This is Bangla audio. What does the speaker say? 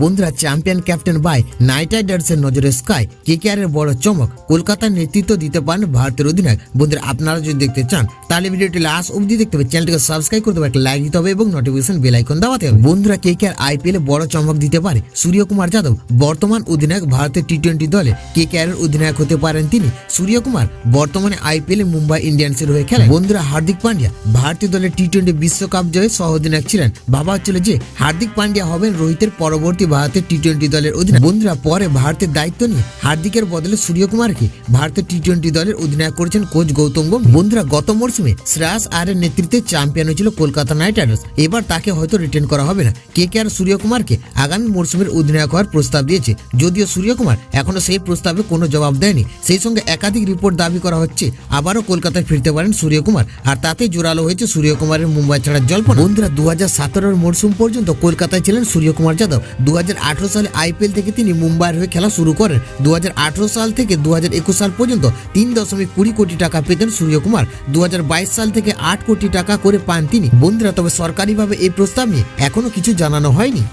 বন্ধুরা, চ্যাম্পিয়ন ক্যাপ্টেন বাই নাইট রাইডার্সের নজরে স্কাই কেকেআর এর বড় চমক, কলকাতার নেতৃত্ব দিতে পারেন ভারতের অধিনায়ক। বন্ধুরা, আপনারা যদি দেখতে চান তাহলে ভিডিওটি লাস্ট অবধি দেখতে হবে, চ্যানেলটিকে সাবস্ক্রাইব করতে হবে, একটা লাইক দিতে হবে এবং নোটিফিকেশন বেল আইকন দাবাতে হবে। বন্ধুরা, কেকেআর আইপিএল এ বড় চমক দিতে পারে সূর্যকুমার যাদব, বর্তমান অধিনায়ক ভারতের টি-20 দলে কেকেআর এর অধিনায়ক হতে পারেন তিনি। সূর্যকুমার বর্তমানে আইপিএল এ মুম্বাই ইন্ডিয়ান্সের হয়ে খেলেন। বন্ধুরা, হার্দিক পান্ডিয়া ভারতীয় দলের টি-20 বিশ্বকাপ জয়ে সহ অধিনায়ক ছিলেন। ভাবা হচ্ছিল যে হার্দিক পান্ডিয়া হবেন রোহিতের পরবর্তী ভারতের টি-20 দলের অধিনায়ক। বন্ধুরা, পরে ভারতের দায়িত্ব নিয়ে হার্দিকের বদলে সূর্যকুমারকে ভারতের টি-20 দলের অধিনায়ক করেছেন কোচ গৌতম গম্ভীর। বন্ধুরা, গত মরশুমে শ্রেয়াস আয়ারের নেতৃত্বে চ্যাম্পিয়ন হয়েছিল কলকাতা নাইট রাইডার্স। এবার তাকে হয়তো রিটেন করা হবে না। কেকেআর সূর্যকুমারকে আগামী মরশুমের অধিনায়ক হওয়ার প্রস্তাব দিয়েছে, যদিও সূর্যকুমার এখনো সেই প্রস্তাবে কোনো জবাব দেয়নি। সেই সঙ্গে একাধিক রিপোর্ট দাবি করা হচ্ছে আবারও কলকাতায় ফিরতে পারেন সূর্যকুমার, আর তাতে জোরালো হয়েছে সূর্যকুমারের মুম্বাই ছাড়ার জল্পনা। বন্ধুরা, 2017 মরশুম পর্যন্ত কলকাতায় ছিলেন সূর্যকুমার যাদব। 2018 সালে আইপিএল থেকে তিনি মুম্বাইয়ের হয়ে খেলা শুরু করেন। 2018 সাল থেকে 2021 সাল পর্যন্ত 3.20 কোটি টাকা পেতেন সূর্যকুমার। 2022 সাল থেকে 8 কোটি টাকা করে পান তিনি। বন্ধুরা, তবে সরকারিভাবে এই প্রস্তাব নিয়ে এখনো কিছু জানানো হয়নি।